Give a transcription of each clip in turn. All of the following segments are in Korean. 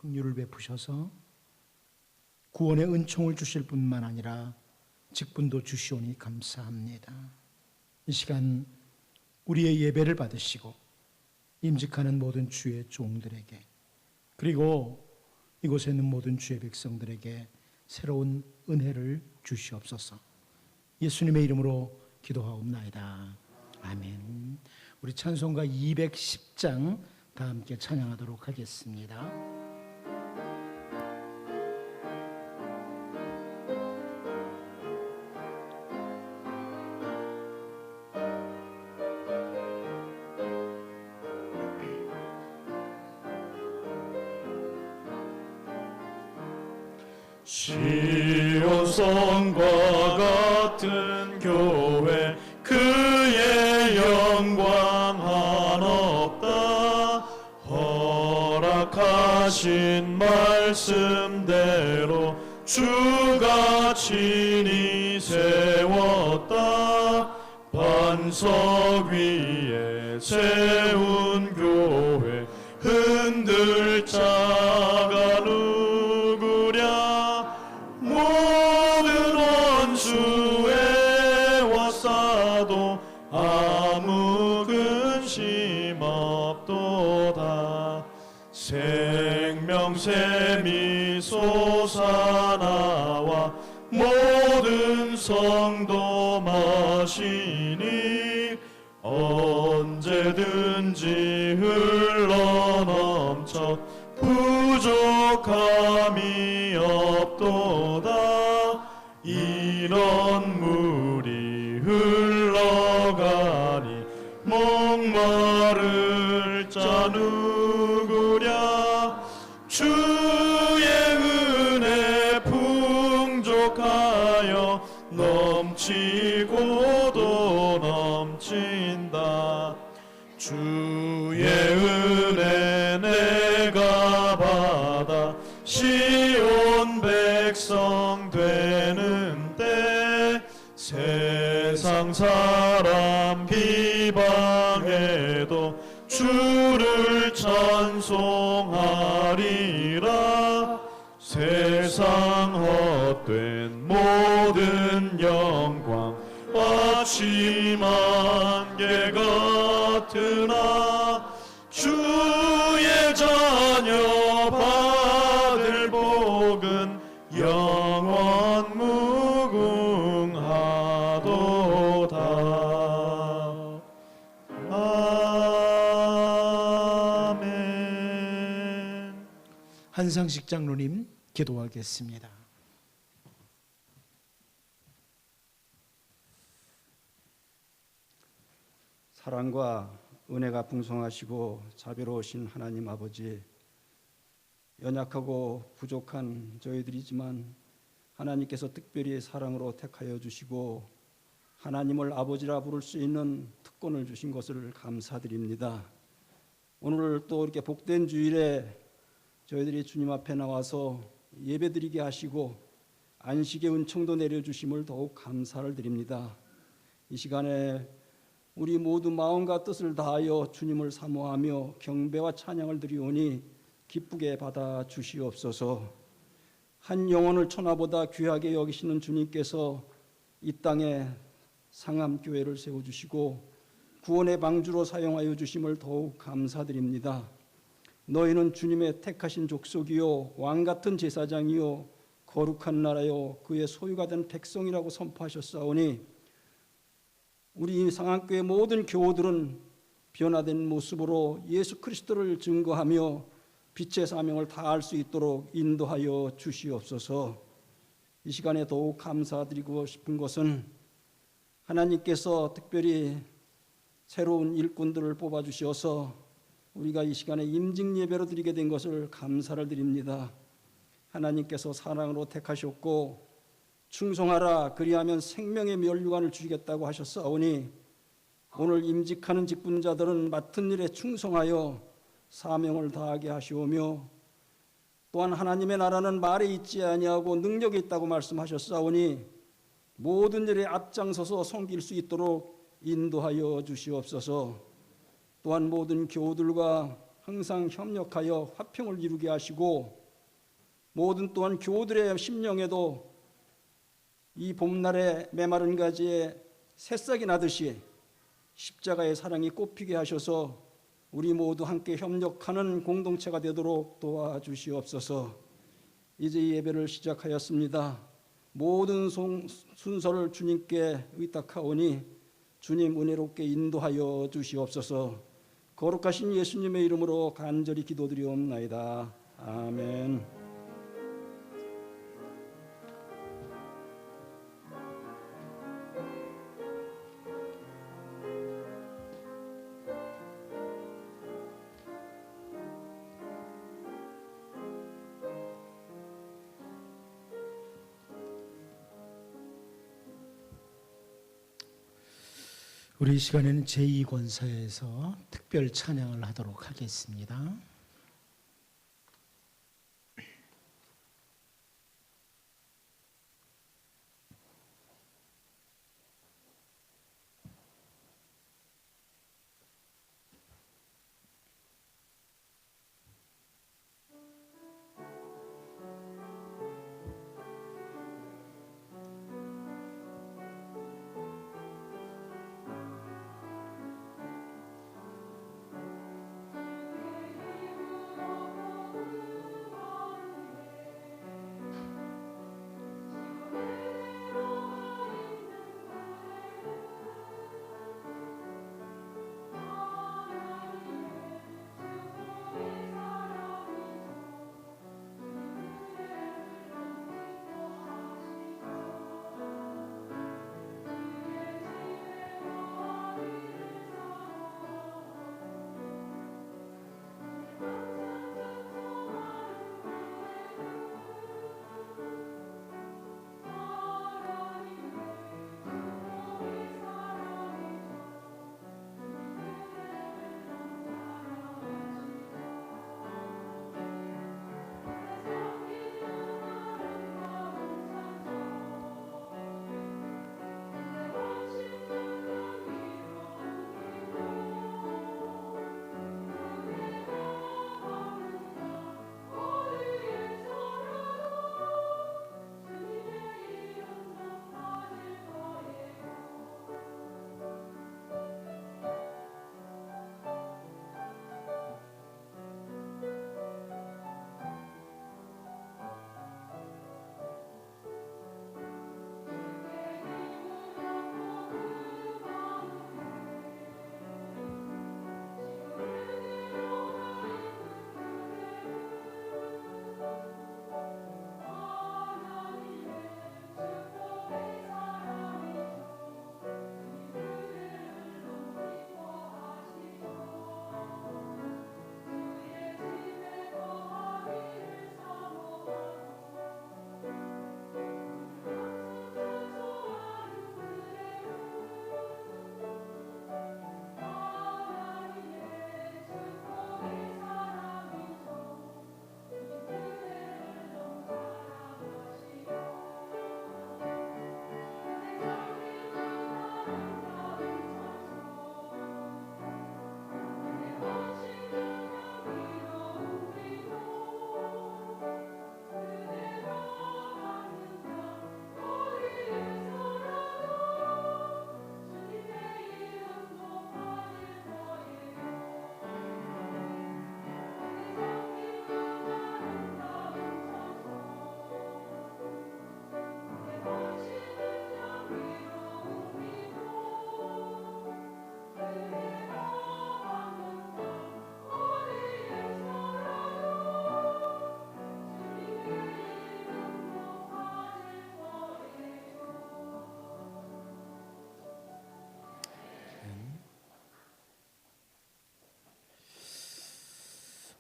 긍휼을 베푸셔서 구원의 은총을 주실 뿐만 아니라 직분도 주시오니 감사합니다. 이 시간 우리의 예배를 받으시고 임직하는 모든 주의 종들에게, 그리고 이곳에 있는 모든 주의 백성들에게 새로운 은혜를 주시옵소서. 예수님의 이름으로 기도하옵나이다. 아멘. 우리 찬송가 210장 다 함께 찬양하도록 하겠습니다. 시온성과 같은 교회 그의 영광 한없다. 허락하신 말씀대로 주가 친히 세웠다. 반석 위에 세운 교회 흔들 자가 누구랴. 모든 원수에 왔사도 아무 근심 없도다. 생명샘이 솟아나와 모든 성도 마시니 언제든지 흘러넘쳐 부족함이 없도다. 이런 물이 흘러가니 목마를 자 누구랴. 주의 은혜 풍족하여 넘치고도 넘친다. 주의 은혜 내가 받아 시온 백성 되는 때 세상 사람 비방해도 주를 찬송하리라. 세상 헛된 모든 영광 아침 안개 같으나 주의 자녀 받을 복은 영원 무궁하도다. 아멘. 한상식 장로님 기도하겠습니다. 사랑과 은혜가 풍성하시고 자비로우신 하나님 아버지, 연약하고 부족한 저희들이지만 하나님께서 특별히 사랑으로 택하여 주시고 하나님을 아버지라 부를 수 있는 특권을 주신 것을 감사드립니다. 오늘 또 이렇게 복된 주일에 저희들이 주님 앞에 나와서 예배드리게 하시고 안식의 은총도 내려주심을 더욱 감사를 드립니다. 이 시간에 우리 모두 마음과 뜻을 다하여 주님을 사모하며 경배와 찬양을 드리오니 기쁘게 받아 주시옵소서. 한 영혼을 천하보다 귀하게 여기시는 주님께서 이 땅에 상암교회를 세워주시고 구원의 방주로 사용하여 주심을 더욱 감사드립니다. 너희는 주님의 택하신 족속이요 왕같은 제사장이요 거룩한 나라요 그의 소유가 된 백성이라고 선포하셨사오니 우리 상암교회 모든 교우들은 변화된 모습으로 예수 그리스도를 증거하며 빛의 사명을 다할 수 있도록 인도하여 주시옵소서. 이 시간에 더욱 감사드리고 싶은 것은 하나님께서 특별히 새로운 일꾼들을 뽑아주셔서 우리가 이 시간에 임직 예배로 드리게 된 것을 감사를 드립니다. 하나님께서 사랑으로 택하셨고 충성하라 그리하면 생명의 면류관을 주시겠다고 하셨사오니 오늘 임직하는 직분자들은 맡은 일에 충성하여 사명을 다하게 하시오며 또한 하나님의 나라는 말에 있지 아니하고 능력이 있다고 말씀하셨사오니 모든 일에 앞장서서 섬길 수 있도록 인도하여 주시옵소서. 또한 모든 교우들과 항상 협력하여 화평을 이루게 하시고 모든 또한 교우들의 심령에도 이 봄날의 메마른 가지에 새싹이 나듯이 십자가의 사랑이 꽃피게 하셔서 우리 모두 함께 협력하는 공동체가 되도록 도와주시옵소서. 이제 이 예배를 시작하였습니다. 모든 순서를 주님께 의탁하오니 주님 은혜롭게 인도하여 주시옵소서. 거룩하신 예수님의 이름으로 간절히 기도드리옵나이다. 아멘. 우리 이 시간에는 제2권사에서 특별 찬양을 하도록 하겠습니다.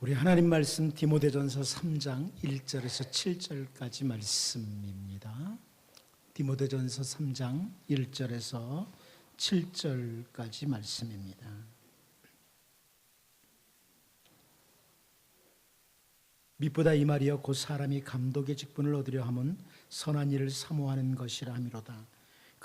우리 하나님 말씀 디모데전서 3장 1절에서 7절까지 말씀입니다. 디모데전서 3장 1절에서 7절까지 말씀입니다. 밑보다 이 말이여 곧 사람이 감독의 직분을 얻으려 함은 선한 일을 사모하는 것이라 함이로다.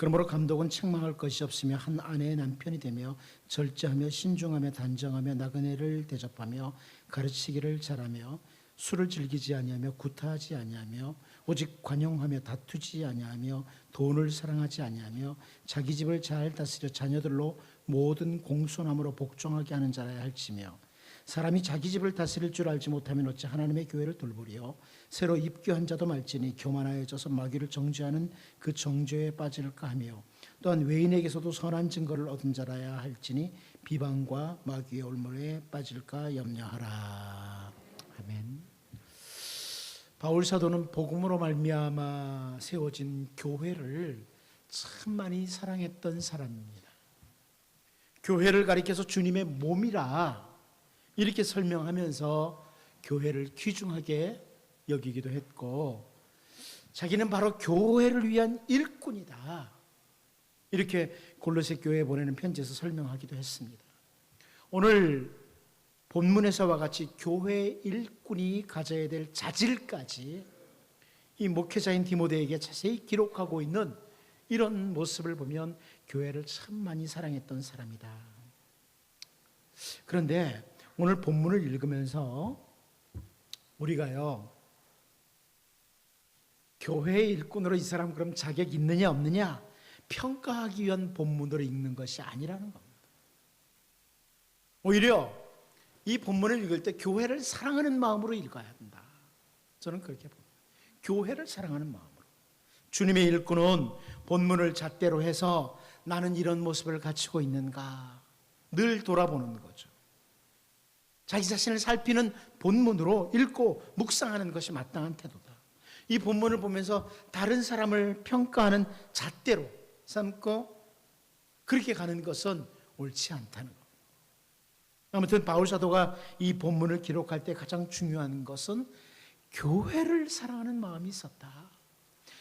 그러므로 감독은 책망할 것이 없으며 한 아내의 남편이 되며 절제하며 신중하며 단정하며 나그네를 대접하며 가르치기를 잘하며 술을 즐기지 아니하며 구타하지 아니하며 오직 관용하며 다투지 아니하며 돈을 사랑하지 아니하며 자기 집을 잘 다스려 자녀들로 모든 공손함으로 복종하게 하는 자라야 할지며 사람이 자기 집을 다스릴 줄 알지 못하면 어찌 하나님의 교회를 돌보리요. 새로 입교한 자도 말지니 교만하여져서 마귀를 정죄하는 그 정죄에 빠질까 하며 또한 외인에게서도 선한 증거를 얻은 자라야 할지니 비방과 마귀의 올무에 빠질까 염려하라. 아멘. 바울 사도는 복음으로 말미암아 세워진 교회를 참 많이 사랑했던 사람입니다. 교회를 가리켜서 주님의 몸이라 이렇게 설명하면서 교회를 귀중하게 여기기도 했고, 자기는 바로 교회를 위한 일꾼이다 이렇게 골로새 교회에 보내는 편지에서 설명하기도 했습니다. 오늘 본문에서와 같이 교회 일꾼이 가져야 될 자질까지 이 목회자인 디모데에게 자세히 기록하고 있는 이런 모습을 보면 교회를 참 많이 사랑했던 사람이다. 그런데 오늘 본문을 읽으면서 우리가요, 교회의 일꾼으로 이 사람 그럼 자격 있느냐 없느냐 평가하기 위한 본문으로 읽는 것이 아니라는 겁니다. 오히려 이 본문을 읽을 때 교회를 사랑하는 마음으로 읽어야 한다. 저는 그렇게 봅니다. 교회를 사랑하는 마음으로. 주님의 일꾼은 본문을 잣대로 해서 나는 이런 모습을 갖추고 있는가 늘 돌아보는 거죠. 자기 자신을 살피는 본문으로 읽고 묵상하는 것이 마땅한 태도다. 이 본문을 보면서 다른 사람을 평가하는 잣대로 삼고 그렇게 가는 것은 옳지 않다는 겁니다. 아무튼 바울 사도가 이 본문을 기록할 때 가장 중요한 것은 교회를 사랑하는 마음이 있었다.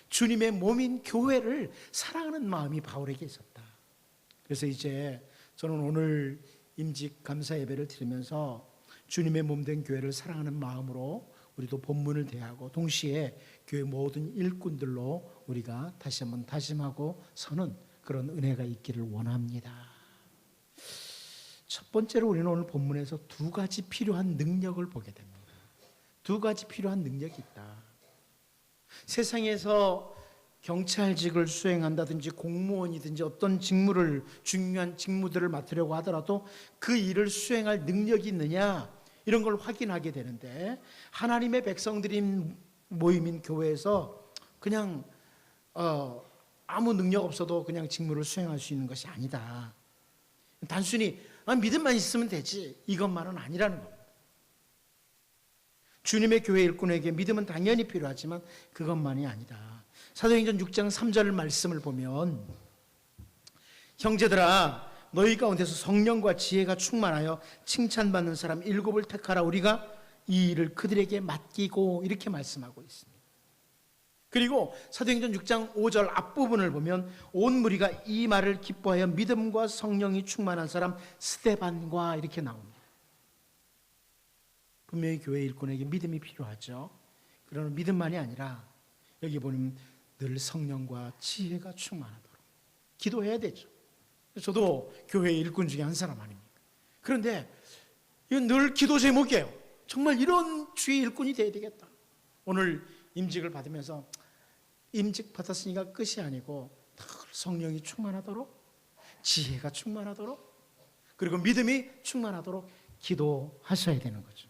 주님의 몸인 교회를 사랑하는 마음이 바울에게 있었다. 그래서 이제 저는 오늘 임직 감사 예배를 드리면서 주님의 몸된 교회를 사랑하는 마음으로 우리도 본문을 대하고 동시에 교회 모든 일꾼들로 우리가 다시 한번 다짐하고 서는 그런 은혜가 있기를 원합니다. 첫 번째로 우리는 오늘 본문에서 두 가지 필요한 능력을 보게 됩니다. 두 가지 필요한 능력이 있다. 세상에서 경찰직을 수행한다든지 공무원이든지 어떤 직무를, 중요한 직무들을 맡으려고 하더라도 그 일을 수행할 능력이 있느냐 이런 걸 확인하게 되는데, 하나님의 백성들인 모임인 교회에서 그냥 아무 능력 없어도 그냥 직무를 수행할 수 있는 것이 아니다. 단순히 믿음만 있으면 되지 이것만은 아니라는 겁니다. 주님의 교회 일꾼에게 믿음은 당연히 필요하지만 그것만이 아니다. 사도행전 6장 3절 말씀을 보면 형제들아 너희 가운데서 성령과 지혜가 충만하여 칭찬받는 사람 7을 택하라. 우리가 이 일을 그들에게 맡기고 이렇게 말씀하고 있습니다. 그리고 사도행전 6장 5절 앞부분을 보면 온 무리가 이 말을 기뻐하여 믿음과 성령이 충만한 사람 스데반과 이렇게 나옵니다. 분명히 교회 일꾼에게 믿음이 필요하죠. 그러나 믿음만이 아니라 여기 보면 늘 성령과 지혜가 충만하도록 기도해야 되죠. 저도 교회 일꾼 중에 한 사람 아닙니까? 그런데 이건 늘 기도 제목이에요. 정말 이런 주의 일꾼이 되어야 되겠다. 오늘 임직을 받으면서 임직 받았으니까 끝이 아니고 늘 성령이 충만하도록, 지혜가 충만하도록, 그리고 믿음이 충만하도록 기도하셔야 되는 거죠.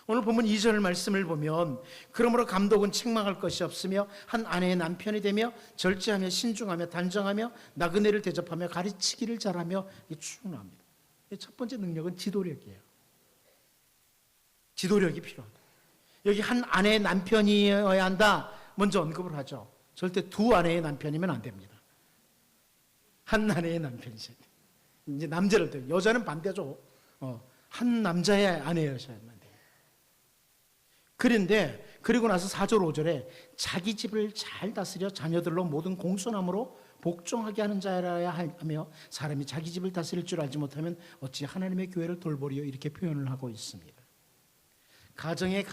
오늘 본문 2절 말씀을 보면 그러므로 감독은 책망할 것이 없으며 한 아내의 남편이 되며 절제하며 신중하며 단정하며 나그네를 대접하며 가르치기를 잘하며 이게 쭉 나옵니다. 첫 번째 능력은 지도력이에요. 지도력이 필요하다. 여기 한 아내의 남편이어야 한다 먼저 언급을 하죠. 절대 두 아내의 남편이면 안 됩니다. 한 아내의 남편이셔야 돼요. 이제 남자를 돼요. 여자는 반대죠. 한 남자의 아내여셔야만 돼요. 그런데 그리고 나서 4절 5절에 자기 집을 잘 다스려 자녀들로 모든 공손함으로 복종하게 하는 자라야 하며 사람이 자기 집을 다스릴 줄 알지 못하면 어찌 하나님의 교회를 돌보리요 이렇게 표현을 하고 있습니다. 가정에서의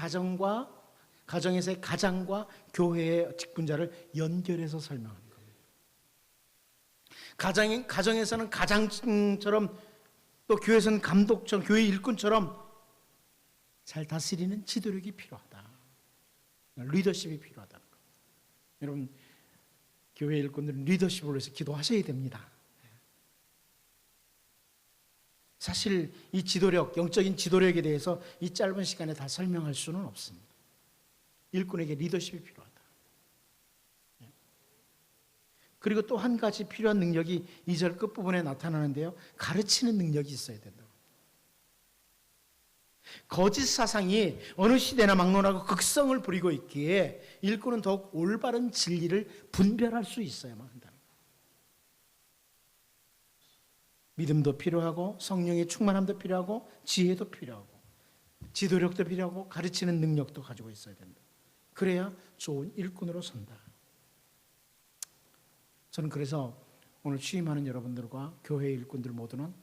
가장과 교회의 직분자를 연결해서 설명하는 겁니다. 가정에서는 가장처럼, 또 교회에서는 감독처럼, 교회 일꾼처럼 잘 다스리는 지도력이 필요하다. 리더십이 필요하다는 거. 여러분, 교회 일꾼들은 리더십을 위해서 기도하셔야 됩니다. 사실 이 지도력, 영적인 지도력에 대해서 이 짧은 시간에 다 설명할 수는 없습니다. 일꾼에게 리더십이 필요하다. 그리고 또 한 가지 필요한 능력이 2절 끝부분에 나타나는데요, 가르치는 능력이 있어야 된다고. 거짓 사상이 어느 시대나 막론하고 극성을 부리고 있기에 일꾼은 더욱 올바른 진리를 분별할 수 있어야만 한다는 거예요. 믿음도 필요하고 성령의 충만함도 필요하고 지혜도 필요하고 지도력도 필요하고 가르치는 능력도 가지고 있어야 된다. 그래야 좋은 일꾼으로 선다. 저는 그래서 오늘 취임하는 여러분들과 교회 일꾼들 모두는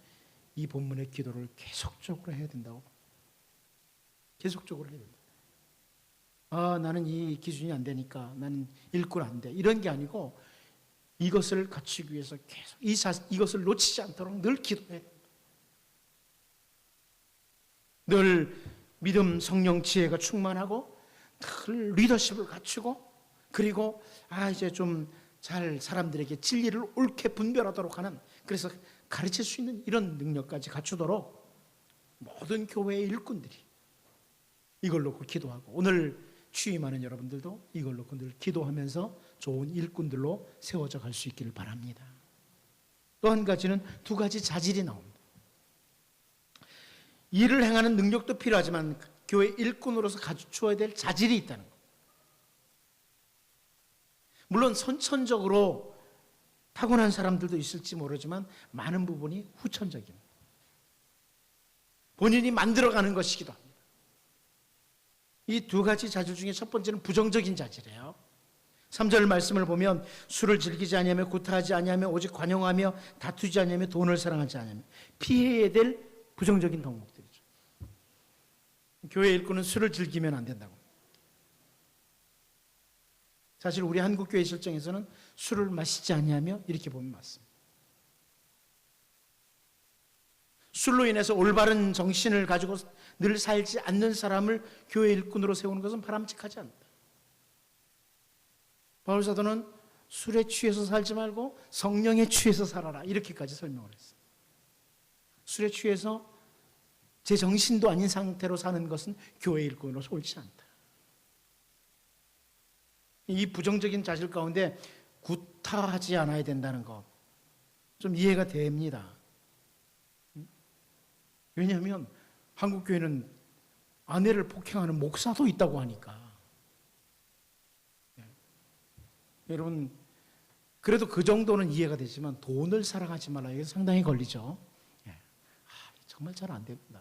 이 본문의 기도를 계속적으로 해야 된다고. 계속적으로 해야 된다. 나는 이 기준이 안 되니까 나는 일꾼 안 돼. 이런 게 아니고 이것을 갖추기 위해서 계속 이것을 놓치지 않도록 늘 기도해야 된다. 늘 믿음, 성령, 지혜가 충만하고 늘 리더십을 갖추고, 그리고 이제 좀 잘 사람들에게 진리를 옳게 분별하도록 하는, 그래서 가르칠 수 있는 이런 능력까지 갖추도록 모든 교회의 일꾼들이 이걸 놓고 기도하고, 오늘 취임하는 여러분들도 이걸 놓고 늘 기도하면서 좋은 일꾼들로 세워져 갈 수 있기를 바랍니다. 또 한 가지는 두 가지 자질이 나옵니다. 일을 행하는 능력도 필요하지만 교회 일꾼으로서 갖추어야 될 자질이 있다는 것. 물론 선천적으로 타고난 사람들도 있을지 모르지만 많은 부분이 후천적입니다. 본인이 만들어가는 것이기도 합니다. 이 두 가지 자질 중에 첫 번째는 부정적인 자질이에요. 3절 말씀을 보면 술을 즐기지 아니하며 구타하지 아니하며 오직 관용하며 다투지 아니하며 돈을 사랑하지 아니하며, 피해야 될 부정적인 덕목들이죠. 교회 일꾼은 술을 즐기면 안 된다고. 사실 우리 한국교회 실정에서는 술을 마시지 아니하며 이렇게 보면 맞습니다. 술로 인해서 올바른 정신을 가지고 늘 살지 않는 사람을 교회 일꾼으로 세우는 것은 바람직하지 않다. 바울 사도는 술에 취해서 살지 말고 성령에 취해서 살아라, 이렇게까지 설명을 했어요. 술에 취해서 제 정신도 아닌 상태로 사는 것은 교회 일꾼으로 옳지 않다. 이 부정적인 자질 가운데 구타하지 않아야 된다는 것, 좀 이해가 됩니다. 왜냐하면 한국교회는 아내를 폭행하는 목사도 있다고 하니까. 여러분, 그래도 그 정도는 이해가 되지만 돈을 사랑하지 말라, 이게 상당히 걸리죠. 정말 잘 안 됩니다.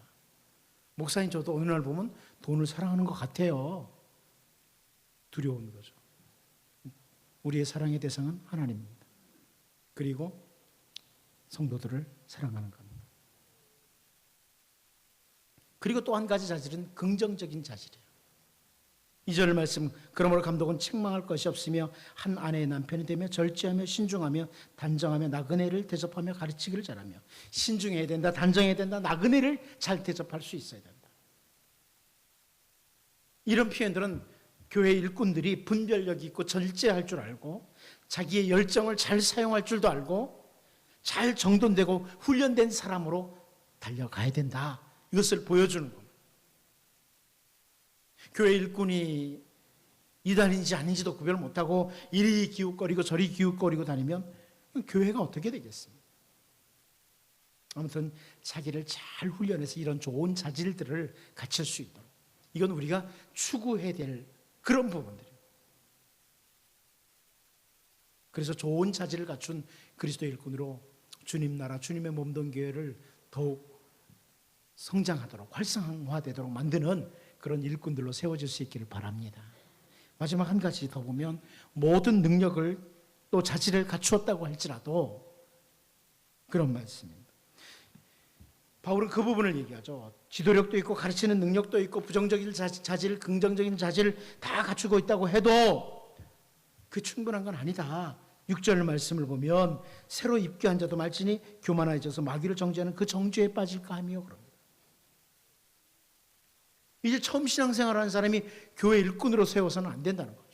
목사님, 저도 어느 날 보면 돈을 사랑하는 것 같아요. 두려운 거죠. 우리의 사랑의 대상은 하나님입니다. 그리고 성도들을 사랑하는 겁니다. 그리고 또 한 가지 자질은 긍정적인 자질이에요. 2절 말씀, 그러므로 감독은 책망할 것이 없으며 한 아내의 남편이 되며 절제하며 신중하며 단정하며 나그네를 대접하며 가르치기를 잘하며. 신중해야 된다, 단정해야 된다, 나그네를 잘 대접할 수 있어야 된다. 이런 표현들은 교회 일꾼들이 분별력이 있고 절제할 줄 알고 자기의 열정을 잘 사용할 줄도 알고 잘 정돈되고 훈련된 사람으로 달려가야 된다, 이것을 보여주는 겁니다. 교회 일꾼이 이단인지 아닌지도 구별 못하고 이리 기웃거리고 저리 기웃거리고 다니면 교회가 어떻게 되겠습니까? 아무튼 자기를 잘 훈련해서 이런 좋은 자질들을 갖출 수 있도록, 이건 우리가 추구해야 될 그런 부분들이에요. 그래서 좋은 자질을 갖춘 그리스도 일꾼으로 주님 나라, 주님의 몸된 교회를 더욱 성장하도록 활성화되도록 만드는 그런 일꾼들로 세워질 수 있기를 바랍니다. 마지막 한 가지 더 보면, 모든 능력을 또 자질을 갖추었다고 할지라도, 그런 말씀입니다. 바울은 그 부분을 얘기하죠. 지도력도 있고 가르치는 능력도 있고 부정적인 자질, 긍정적인 자질을 다 갖추고 있다고 해도 그 충분한 건 아니다. 6절 말씀을 보면 새로 입교한 자도 말지니 교만해져서 마귀를 정죄하는 그 정죄에 빠질까 하며 그럽니다. 이제 처음 신앙생활하는 사람이 교회 일꾼으로 세워서는 안 된다는 거죠.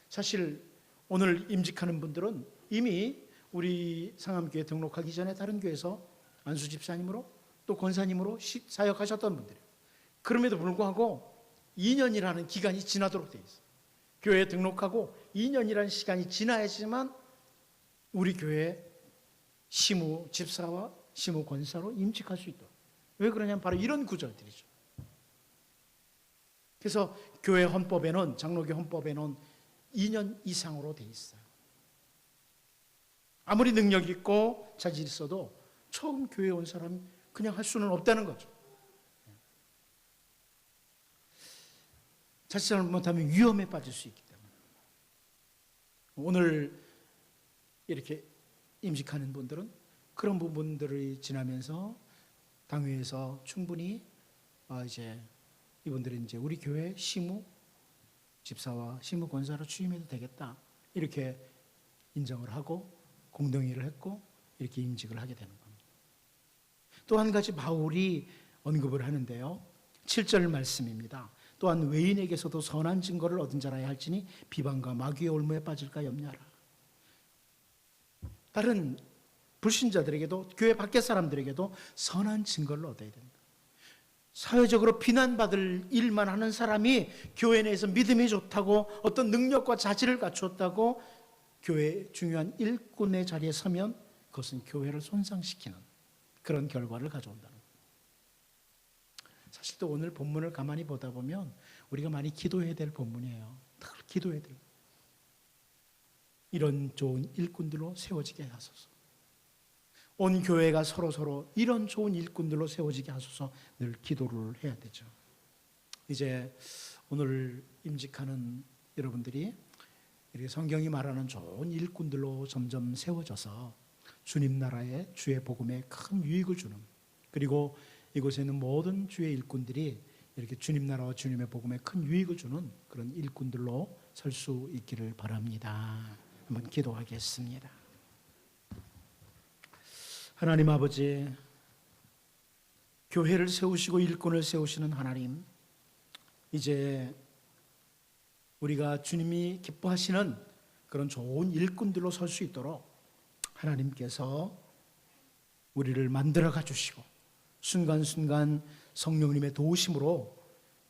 사실 오늘 임직하는 분들은 이미 우리 상암교회 등록하기 전에 다른 교회에서 안수 집사님으로 또 권사님으로 사역하셨던 분들이에요. 그럼에도 불구하고 2년이라는 기간이 지나도록 되어 있어요. 교회에 등록하고 2년이라는 시간이 지나야지만 우리 교회 시무 집사와 시무 권사로 임직할 수 있도록. 왜 그러냐면 바로 이런 구절들이죠. 그래서 교회 헌법에는, 장로교 헌법에는 2년 이상으로 돼 있어요. 아무리 능력 있고 자질 있어도 처음 교회에 온 사람이 그냥 할 수는 없다는 거죠. 자칫 잘못하면 위험에 빠질 수 있기 때문에. 오늘 이렇게 임직하는 분들은 그런 부분들이 지나면서 당회에서 충분히 이제 이분들은 이제 우리 교회 시무 집사와 시무 권사로 취임해도 되겠다, 이렇게 인정을 하고 공동의를 했고 이렇게 임직을 하게 되는 겁니다. 또 한 가지 바울이 언급을 하는데요, 7절 말씀입니다. 또한 외인에게서도 선한 증거를 얻은 자라야 할지니 비방과 마귀의 올무에 빠질까 염려하라. 다른 불신자들에게도, 교회 밖의 사람들에게도 선한 증거를 얻어야 된다. 사회적으로 비난받을 일만 하는 사람이 교회 내에서 믿음이 좋다고, 어떤 능력과 자질을 갖추었다고 교회의 중요한 일꾼의 자리에 서면 그것은 교회를 손상시키는 그런 결과를 가져온다는 거예요. 사실 또 오늘 본문을 가만히 보다 보면 우리가 많이 기도해야 될 본문이에요. 늘 기도해야 돼요. 이런 좋은 일꾼들로 세워지게 하소서. 온 교회가 서로 이런 좋은 일꾼들로 세워지게 하소서 늘 기도를 해야 되죠. 이제 오늘 임직하는 여러분들이 이렇게 성경이 말하는 좋은 일꾼들로 점점 세워져서 주님 나라의 주의 복음에 큰 유익을 주는, 그리고 이곳에 있는 모든 주의 일꾼들이 이렇게 주님 나라와 주님의 복음에 큰 유익을 주는 그런 일꾼들로 설 수 있기를 바랍니다. 한번 기도하겠습니다. 하나님 아버지, 교회를 세우시고 일꾼을 세우시는 하나님, 이제 우리가 주님이 기뻐하시는 그런 좋은 일꾼들로 설 수 있도록 하나님께서 우리를 만들어가 주시고 순간순간 성령님의 도우심으로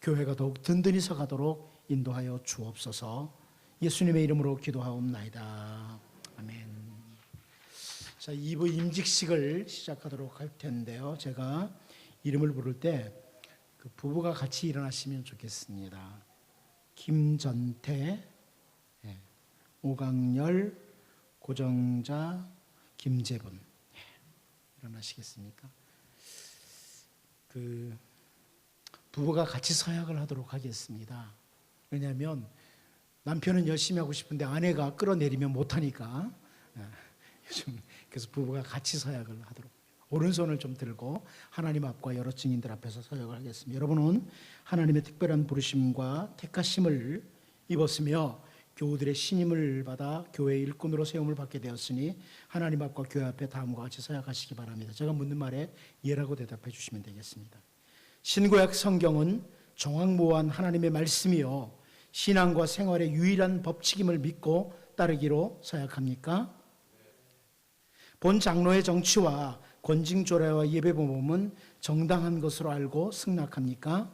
교회가 더욱 든든히 서가도록 인도하여 주옵소서. 예수님의 이름으로 기도하옵나이다. 아멘. 자, 2부 임직식을 시작하도록 할 텐데요, 제가 이름을 부를 때 그 부부가 같이 일어나시면 좋겠습니다. 김전태, 오강열, 고정자, 김재분. 일어나시겠습니까? 그 부부가 같이 서약을 하도록 하겠습니다. 왜냐하면 남편은 열심히 하고 싶은데 아내가 끌어내리면 못하니까 요즘 그래서 부부가 같이 서약을 하도록, 오른손을 좀 들고 하나님 앞과 여러 증인들 앞에서 서약을 하겠습니다. 여러분은 하나님의 특별한 부르심과 택하심을 입었으며 교우들의 신임을 받아 교회의 일꾼으로 세움을 받게 되었으니 하나님 앞과 교회 앞에 다음과 같이 서약하시기 바랍니다. 제가 묻는 말에 예라고 대답해 주시면 되겠습니다. 신구약 성경은 정확무한 하나님의 말씀이요 신앙과 생활의 유일한 법칙임을 믿고 따르기로 서약합니까? 본 장로의 정치와 권징조례와 예배보험은 정당한 것으로 알고 승낙합니까?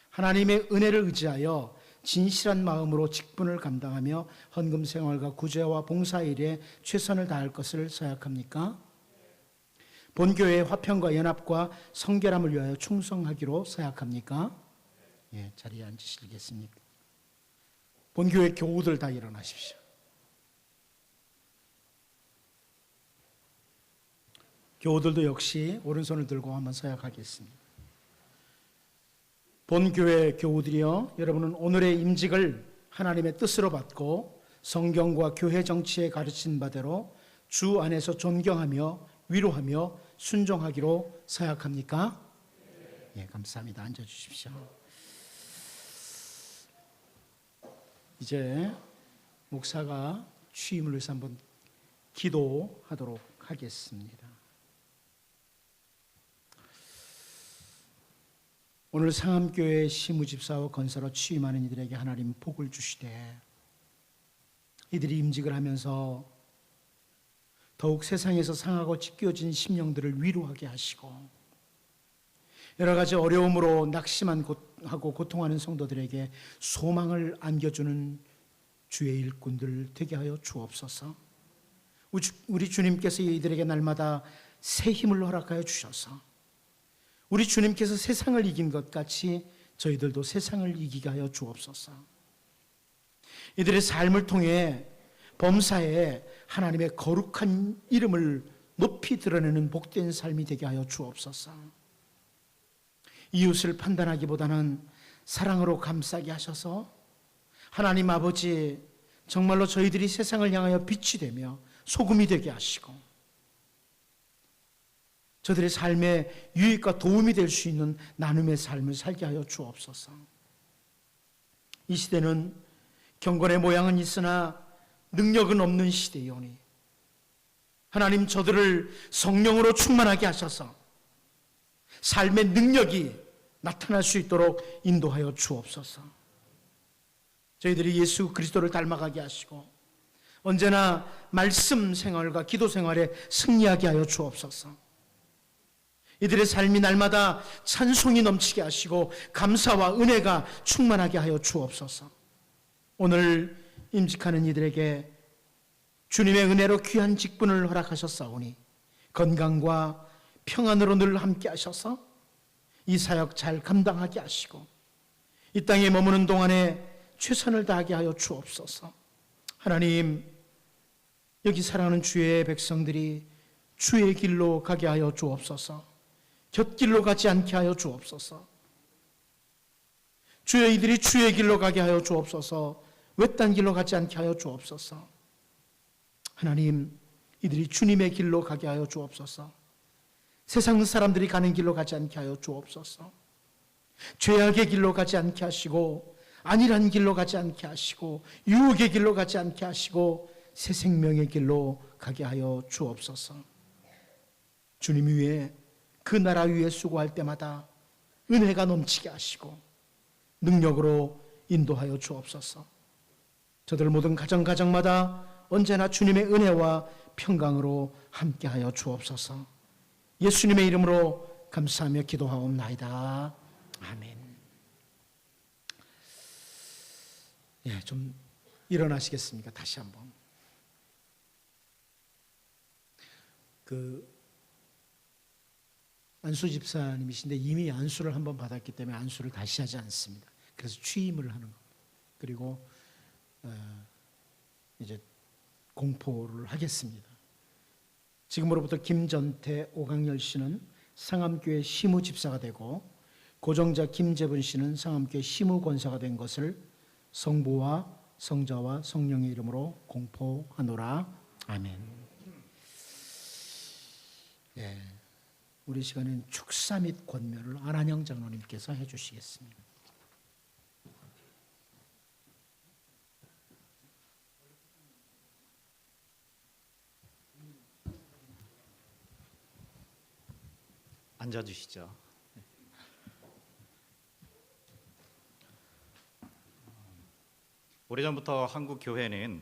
하나님의 은혜를 의지하여 진실한 마음으로 직분을 감당하며 헌금 생활과 구제와 봉사일에 최선을 다할 것을 서약합니까? 본교회의 화평과 연합과 성결함을 위하여 충성하기로 서약합니까? 예, 자리에 앉으시겠습니까? 본교회 교우들 다 일어나십시오. 교우들도 역시 오른손을 들고 한번 서약하겠습니다. 본교회 교우들이여, 여러분은 오늘의 임직을 하나님의 뜻으로 받고 성경과 교회 정치에 가르친 바대로 주 안에서 존경하며 위로하며 순종하기로 서약합니까? 예, 감사합니다. 앉아주십시오. 이제 목사가 취임을 위해서 한번 기도하도록 하겠습니다. 오늘 상암교회 시무집사와 건사로 취임하는 이들에게 하나님 복을 주시되 이들이 임직을 하면서 더욱 세상에서 상하고 찢겨진 심령들을 위로하게 하시고 여러 가지 어려움으로 낙심하고 고통하는 성도들에게 소망을 안겨주는 주의 일꾼들 되게 하여 주옵소서. 우리 주님께서 이들에게 날마다 새 힘을 허락하여 주셔서 우리 주님께서 세상을 이긴 것 같이 저희들도 세상을 이기게 하여 주옵소서. 이들의 삶을 통해 범사에 하나님의 거룩한 이름을 높이 드러내는 복된 삶이 되게 하여 주옵소서. 이웃을 판단하기보다는 사랑으로 감싸게 하셔서 하나님 아버지 정말로 저희들이 세상을 향하여 빛이 되며 소금이 되게 하시고 저들의 삶에 유익과 도움이 될 수 있는 나눔의 삶을 살게 하여 주옵소서. 이 시대는 경건의 모양은 있으나 능력은 없는 시대이오니 하나님 저들을 성령으로 충만하게 하셔서 삶의 능력이 나타날 수 있도록 인도하여 주옵소서. 저희들이 예수 그리스도를 닮아가게 하시고 언제나 말씀 생활과 기도 생활에 승리하게 하여 주옵소서. 이들의 삶이 날마다 찬송이 넘치게 하시고 감사와 은혜가 충만하게 하여 주옵소서. 오늘 임직하는 이들에게 주님의 은혜로 귀한 직분을 허락하셨사오니 건강과 평안으로 늘 함께 하셔서 이 사역 잘 감당하게 하시고 이 땅에 머무는 동안에 최선을 다하게 하여 주옵소서. 하나님, 여기 살아가는 주의 백성들이 주의 길로 가게 하여 주옵소서. 곁길로 가지 않게 하여 주옵소서. 주의 이들이 주의 길로 가게 하여 주옵소서. 외딴 길로 가지 않게 하여 주옵소서. 하나님, 이들이 주님의 길로 가게 하여 주옵소서. 세상 사람들이 가는 길로 가지 않게 하여 주옵소서. 죄악의 길로 가지 않게 하시고 안일한 길로 가지 않게 하시고 유혹의 길로 가지 않게 하시고 새 생명의 길로 가게 하여 주옵소서. 주님 위에 그 나라 위에 수고할 때마다 은혜가 넘치게 하시고 능력으로 인도하여 주옵소서. 저들 모든 가정마다 언제나 주님의 은혜와 평강으로 함께하여 주옵소서. 예수님의 이름으로 감사하며 기도하옵나이다. 아멘. 예, 좀 일어나시겠습니까? 다시 한번. 안수 집사님이신데 이미 안수를 한번 받았기 때문에 안수를 다시 하지 않습니다. 그래서 취임을 하는 겁니다. 그리고 이제 공포를 하겠습니다. 지금으로부터 김전태, 오강열 씨는 상암교회 시무 집사가 되고 고정자 김재분 씨는 상암교회 시무 권사가 된 것을 성부와 성자와 성령의 이름으로 공포하노라. 아멘. 예, 우리 시간은 축사 및 권면을 안한영 장로님께서 해주시겠습니다. 앉아주시죠. 오래전부터 한국 교회는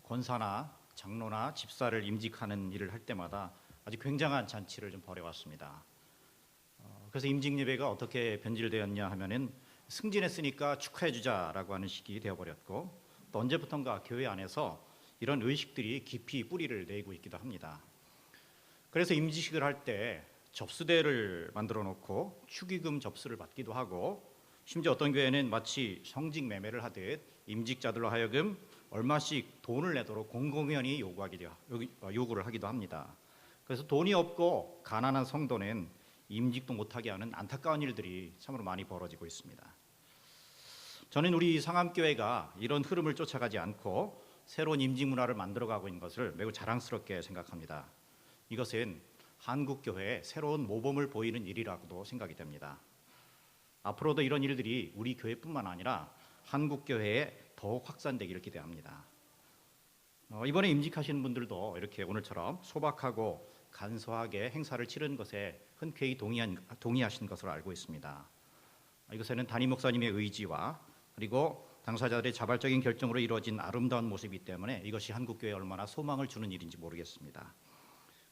권사나 장로나 집사를 임직하는 일을 할 때마다 아주 굉장한 잔치를 좀 벌여왔습니다. 그래서 임직 예배가 어떻게 변질되었냐 하면은 승진했으니까 축하해주자라고 하는 식이 되어버렸고 또 언제부턴가 교회 안에서 이런 의식들이 깊이 뿌리를 내고 있기도 합니다. 그래서 임직식을 할 때 접수대를 만들어 놓고 축의금 접수를 받기도 하고 심지어 어떤 교회는 마치 성직 매매를 하듯 임직자들로 하여금 얼마씩 돈을 내도록 공공연히 요구를 하기도 합니다. 그래서 돈이 없고 가난한 성도는 임직도 못하게 하는 안타까운 일들이 참으로 많이 벌어지고 있습니다. 저는 우리 상암교회가 이런 흐름을 쫓아가지 않고 새로운 임직 문화를 만들어가고 있는 것을 매우 자랑스럽게 생각합니다. 이것은 한국교회의 새로운 모범을 보이는 일이라고도 생각이 됩니다. 앞으로도 이런 일들이 우리 교회뿐만 아니라 한국교회에 더욱 확산되기를 기대합니다. 이번에 임직하시는 분들도 이렇게 오늘처럼 소박하고 간소하게 행사를 치르는 것에 흔쾌히 동의하신 것으로 알고 있습니다. 이것에는 담임 목사님의 의지와 그리고 당사자들의 자발적인 결정으로 이루어진 아름다운 모습이기 때문에 이것이 한국교회에 얼마나 소망을 주는 일인지 모르겠습니다.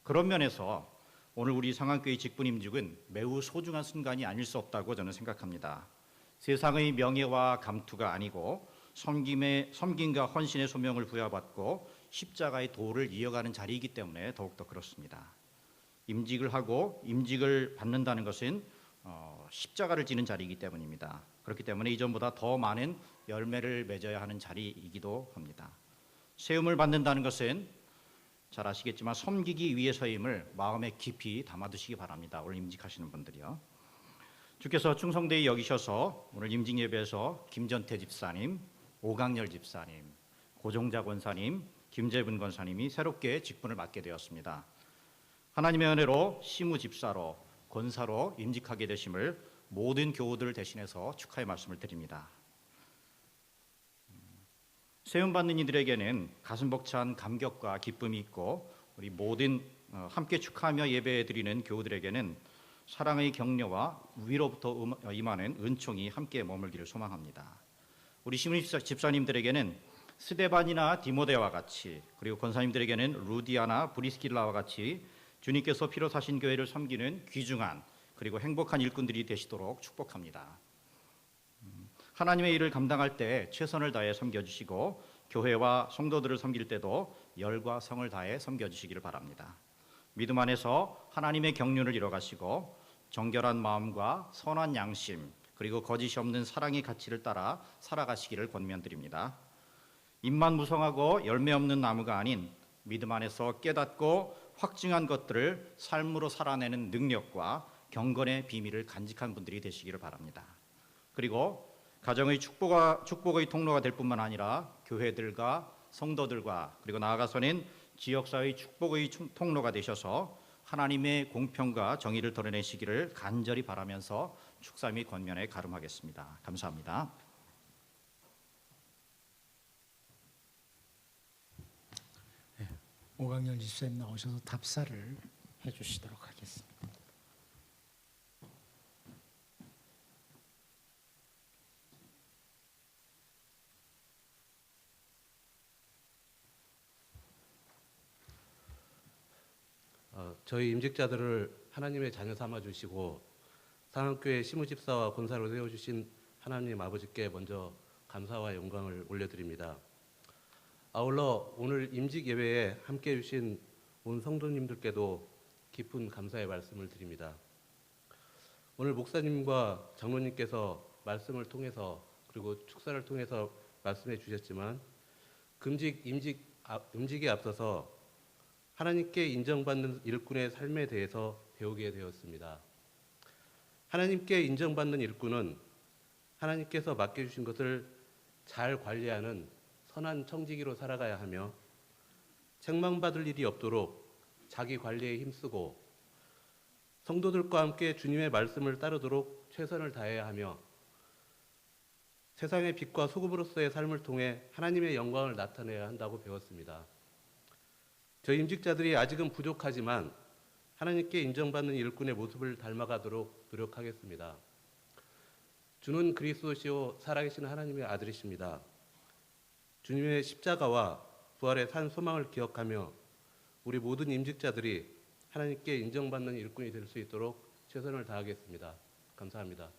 그런 면에서 오늘 우리 상한교회 직분임직은 매우 소중한 순간이 아닐 수 없다고 저는 생각합니다. 세상의 명예와 감투가 아니고 섬김과 헌신의 소명을 부여받고 십자가의 도를 이어가는 자리이기 때문에 더욱더 그렇습니다. 임직을 하고 임직을 받는다는 것은 십자가를 지는 자리이기 때문입니다. 그렇기 때문에 이전보다 더 많은 열매를 맺어야 하는 자리이기도 합니다. 세움을 받는다는 것은 잘 아시겠지만 섬기기 위해서임을 마음에 깊이 담아두시기 바랍니다. 오늘 임직하시는 분들이요. 주께서 충성되이 여기셔서 오늘 임직 예배에서 김전태 집사님, 오강렬 집사님, 고종자 권사님, 김재분 권사님이 새롭게 직분을 맡게 되었습니다. 하나님의 은혜로 시무 집사로 권사로 임직하게 되심을 모든 교우들 대신해서 축하의 말씀을 드립니다. 세움 받는 이들에게는 가슴 벅찬 감격과 기쁨이 있고 우리 모든 함께 축하하며 예배드리는 교우들에게는 사랑의 격려와 위로부터 임하는 은총이 함께 머물기를 소망합니다. 우리 시므 집사님들에게는 스데반이나 디모데와 같이 그리고 권사님들에게는 루디아나 브리스길라와 같이 주님께서 피로 사신 교회를 섬기는 귀중한 그리고 행복한 일꾼들이 되시도록 축복합니다. 하나님의 일을 감당할 때 최선을 다해 섬겨주시고 교회와 성도들을 섬길 때도 열과 성을 다해 섬겨주시기를 바랍니다. 믿음 안에서 하나님의 경륜을 이뤄가시고 정결한 마음과 선한 양심 그리고 거짓이 없는 사랑의 가치를 따라 살아가시기를 권면드립니다. 잎만 무성하고 열매 없는 나무가 아닌 믿음 안에서 깨닫고 확증한 것들을 삶으로 살아내는 능력과 경건의 비밀을 간직한 분들이 되시기를 바랍니다. 그리고 가정의 축복의 통로가 될 뿐만 아니라 교회들과 성도들과 그리고 나아가서는 지역사회의 축복의 통로가 되셔서 하나님의 공평과 정의를 드러내시기를 간절히 바라면서 축사 및 권면에 가름하겠습니다. 감사합니다. 오강렬 집사님 나오셔서 답사를 해주시도록 하겠습니다. 저희 임직자들을 하나님의 자녀 삼아 주시고 상한교회 시무집사와 권사로 세워주신 하나님 아버지께 먼저 감사와 영광을 올려드립니다. 아울러 오늘 임직 예배에 함께해 주신 온 성도님들께도 깊은 감사의 말씀을 드립니다. 오늘 목사님과 장로님께서 말씀을 통해서 그리고 축사를 통해서 말씀해 주셨지만 임직에 앞서서 하나님께 인정받는 일꾼의 삶에 대해서 배우게 되었습니다. 하나님께 인정받는 일꾼은 하나님께서 맡겨주신 것을 잘 관리하는 선한 청지기로 살아가야 하며 책망받을 일이 없도록 자기 관리에 힘쓰고 성도들과 함께 주님의 말씀을 따르도록 최선을 다해야 하며 세상의 빛과 소금으로서의 삶을 통해 하나님의 영광을 나타내야 한다고 배웠습니다. 저희 임직자들이 아직은 부족하지만 하나님께 인정받는 일꾼의 모습을 닮아가도록 노력하겠습니다. 주는 그리스도시요 살아계신 하나님의 아들이십니다. 주님의 십자가와 부활의 산 소망을 기억하며 우리 모든 임직자들이 하나님께 인정받는 일꾼이 될 수 있도록 최선을 다하겠습니다. 감사합니다.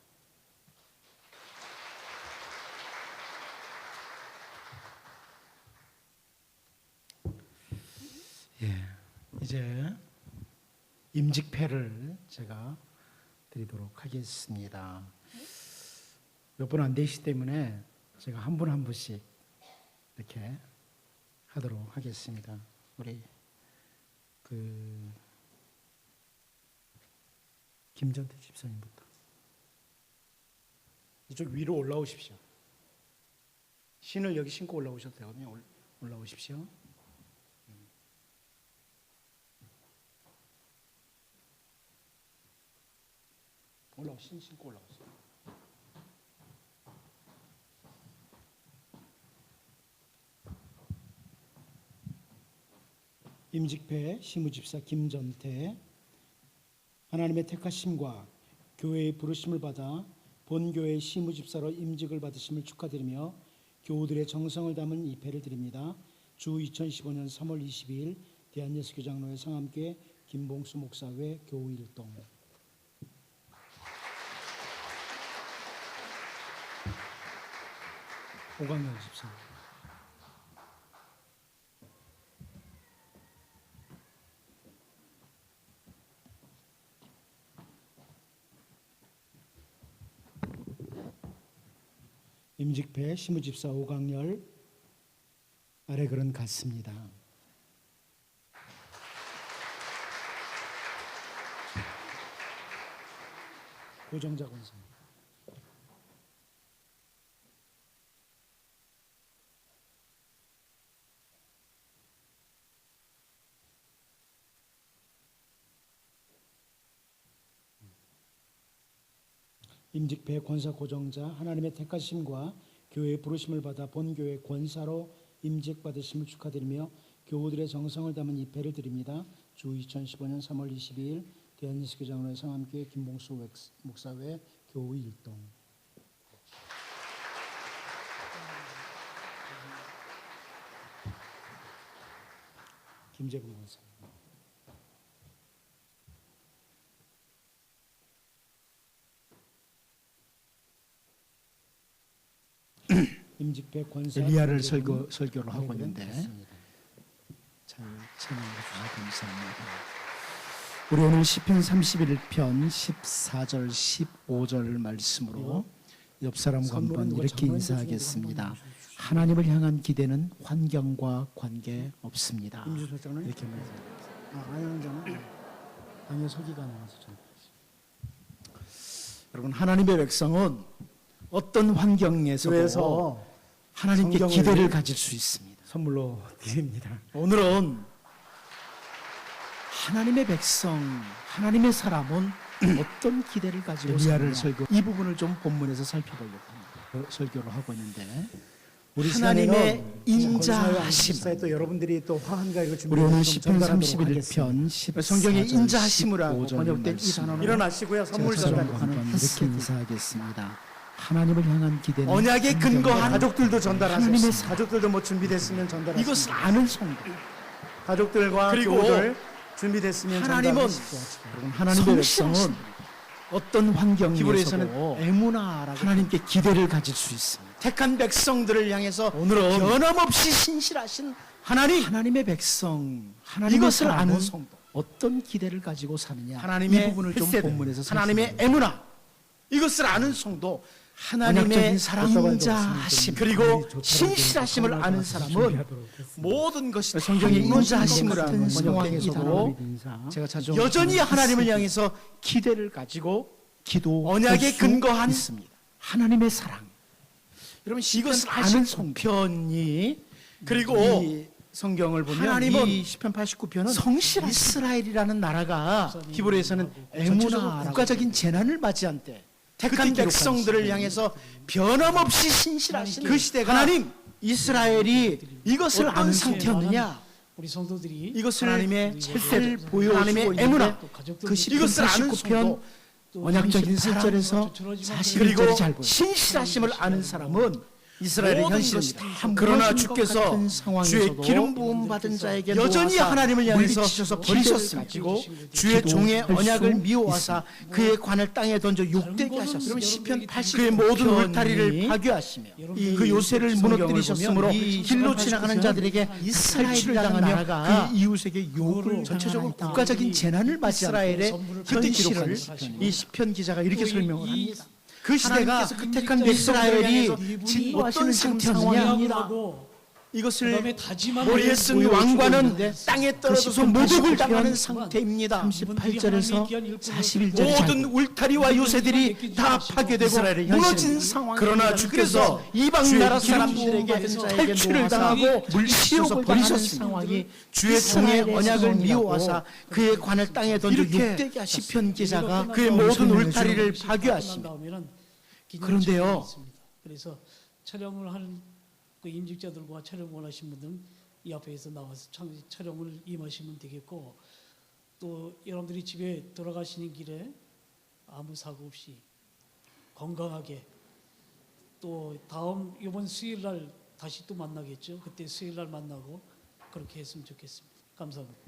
이제 임직패를 제가 드리도록 하겠습니다. 몇 분 안 되시기 때문에 제가 한 분 한 분씩 이렇게 하도록 하겠습니다. 우리 김전태 집사님부터 이쪽 위로 올라오십시오. 신을 여기 신고 올라오셔도 되거든요. 올라오십시오. 신 신고 올라오세요. 임직배 시무집사 김전태, 하나님의 택하심과 교회의 부르심을 받아 본교회 시무집사로 임직을 받으심을 축하드리며 교우들의 정성을 담은 입회를 드립니다. 주 2015년 3월 22일 대한예수교장로회 성함교회 김봉수 목사회 교우 일동. 오광열 집사. 임직배 시무집사 오광열 아래 글은 같습니다. 고정자 권사. 임직배 권사 고정자 하나님의 택하심과 교회의 부르심을 받아 본교회 권사로 임직받으심을 축하드리며 교우들의 정성을 담은 입회를 드립니다. 주 2015년 3월 22일 대한예수교장로회 성함교회 김봉수 목사회 교우 일동. 김재분 권사. 임직배 권사 엘리야를 설교를 하고 있는데 잘 참여해 주셔서 감사합니다. 우리 오늘 시편 31편 14절 15절 말씀으로 옆 사람과 한번 이렇게 인사하겠습니다. 하나님을 향한 기대는 환경과 관계 없습니다. 임주소장은 이렇게 말합니다. 안영장은 당연 서기가 나와서 좀. 여러분 하나님의 백성은 어떤 환경에서도 그래서 하나님께 성경을 기대를 가질 수 있습니다. 선물로 드립니다. 오늘은 하나님의 백성, 하나님의 사람은 어떤 기대를 가지고 엘리야를 사느냐, 이 부분을 좀 본문에서 살펴보려고 합니다. 설교를 하고 있는데 우리 하나님의 인자하심, 또 여러분들이 또 화한가 이거 우리 오늘 준비해서 10편 전달하도록 31편 하겠습니다. 14절 성경에 인자하심이라고 15절 번역된 이 말씀. 단어는 일어나시고요. 선물 제가 전달 한번 이렇게 인사하겠습니다. 하나님을 향한 기대는 언약에 근거한 환경과 가족들도 하나님의 전달하셨습니다. 사랑. 가족들도 뭐 준비됐으면 전달하십시오. 이것을 아는 성도, 가족들과 그리고 교우들 준비됐으면 하나님은 전달하십시오. 여러분, 하나님의 백성은 어떤 환경에서도 히브리서는 에무나라고 하나님께 기대를 가질 수 있습니다. 택한 백성들을 향해서 오늘은 변함없이 신실하신 하나님의 백성, 하나님의 이것을 사람은 아는 성도, 어떤 기대를 가지고 사느냐, 하나님의 이 부분을 좀 햇세드, 본문에서 하나님의 살펴보겠습니다. 에무나 이것을 아는 성도, 하나님의 언약적인 사랑과 인자하심 그리고 신실하심을 아는 사람은 모든 것이 성경에 인자하심을 같은 아는 상황에서도 상황에서도 제가 자주 여전히 하나님을 향해서 기대를 가지고 언약에 근거한 있습니다. 하나님의 사랑. 여러분 이것을 이것을 아는 아는 성도. 편이 그리고 이 성경을 보면 하나님은 이 시편 89편은 성실하신 이스라엘이라는 나라가 히브리에서는 전체적으로 에무나라고 국가적인 재난을 맞이한 때 택한 그때 백성들을 기록한 향해서 변함없이 신실하신 그 시대가 하나님, 이스라엘이 이것을 어떤 아는 상태였느냐, 우리 성도들이 이것을 하나님의 우리 햇세를 또 보여주고 하나님의 있는데 에무나 또 가족들 그 시편 이것을 아는 89편 성도 또 언약적인 사랑, 4절에서 조촐하지만 41절이 그리고 잘 보여요. 신실하심을 아는 사람은 이스라엘의 모든 현실입니다. 것이 한 그러나 무너진 주께서 것 같은 주의 상황에서도 기름 부음 받은 자에게 여전히 놓아사 하나님을 향해서 물리치셔서 기대를 버리셨으며 가지고 주의 종의 기도할 언약을 수 미워하사 그의 관을 땅에 던져 욕되게 것은 하셨으며 여러분 시편 80 그의 모든 편이 울타리를 파괴하시며 여러분들이 그 요새를 성경을 무너뜨리셨으므로 보면 이 길로 89 지나가는 편 자들에게 탈취를 이스라엘이라는 당하며 나라가 그 이웃에게 욕을 그거를 전체적으로 당하니까 국가적인 재난을 맞이한 이스라엘의 선물을 그때 기록한 기록한 시편이고 이 시편 기자가 이렇게 또 설명을 이 합니다. 그 시대가 하나님께서 그 택한 임직자들을 이스라엘이 향해서 진노하시는 지금 상황이라고 상황입니다. 하고 이것을 그다음에 다짐한 머리에 쓴 보여주고 왕관은 있는데 땅에 떨어져서 시편 모독을 89 당하는 편 상태입니다. 38절에서 41절이 잘 모든 울타리와 요새들이 다 파괴되고 이스라엘의 무너진 현실입니다. 상황. 그러나 그러나 주께서 이방 나라 사람들에게 탈취를 당하고 물리치셔서 버리셨습니다. 상황이 주의 종의 이스라엘의 언약을 상황이라고 미워하사 그의 관을 땅에 던져 이렇게 욕되게 하셨습니다. 시편 기자가 그의 모든 울타리를 파괴하시며 그런데요. 그래서 촬영을 하는 그 임직자들과 촬영 원하신 분들은 이 앞에서 나와서 촬영을 임하시면 되겠고, 또 여러분들이 집에 돌아가시는 길에 아무 사고 없이 건강하게, 또 다음 이번 수요일 날 다시 또 만나겠죠. 그때 수요일 날 만나고 그렇게 했으면 좋겠습니다. 감사합니다.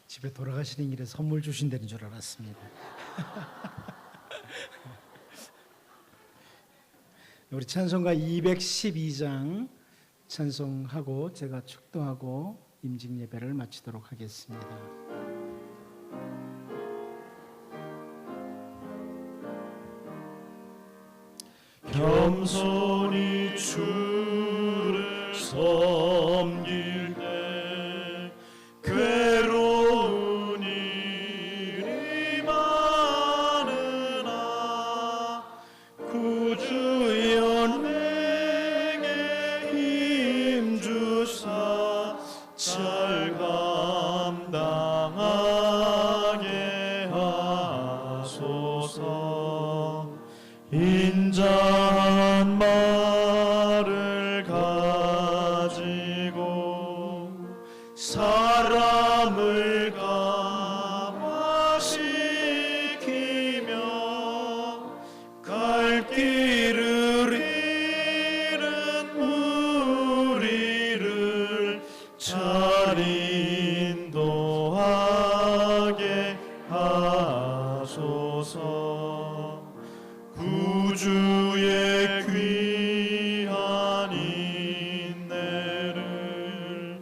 집에 돌아가시는 길에 선물 주신다는 줄 알았습니다. 우리 찬송가 212장 찬송하고 제가 축도하고 임직 예배를 마치도록 하겠습니다. 겸손히 주를 섬길 때 괴로운 일이 많으나 구주여 내게 힘주사 잘 감당하게 하소서. 인자한 말을 가지고 사람을 감화시키며 갈 길을 잃은 우리를 잘 인도하게 하소서. 구주의 귀한 인내를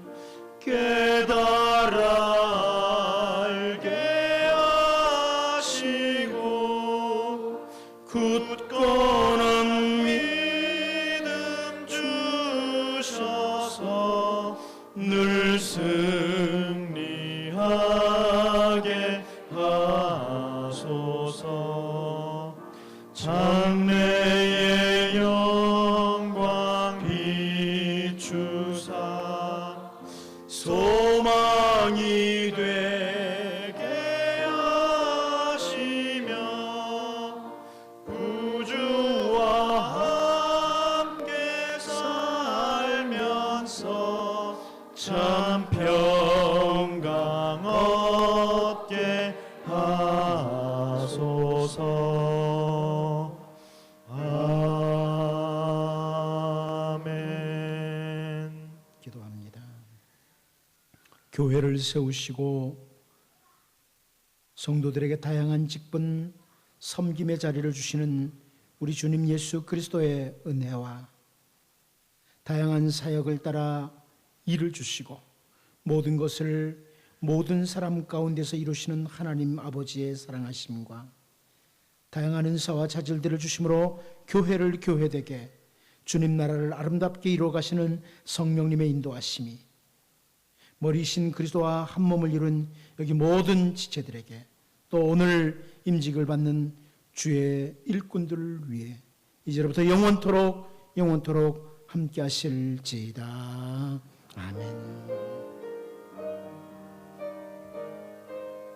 깨달아 알게 하시고 굳건한 믿음 주셔서 늘 승리하게 하소서. 장래의 영광 비추사 소망이 되게 하시며 구주와 함께 살면서 참 평강 얻게 하소서. 아멘. 기도합니다. 교회를 세우시고 성도들에게 다양한 직분, 섬김의 자리를 주시는 우리 주님 예수 그리스도의 은혜와 다양한 사역을 따라 일을 주시고 모든 것을 모든 사람 가운데서 이루시는 하나님 아버지의 사랑하심과 다양한 은사와 자질들을 주심으로 교회를 교회되게 주님 나라를 아름답게 이루어 가시는 성령님의 인도하심이 머리신 그리스도와 한 몸을 이룬 여기 모든 지체들에게 또 오늘 임직을 받는 주의 일꾼들을 위해 이제로부터 영원토록 함께 하실지이다. 아멘.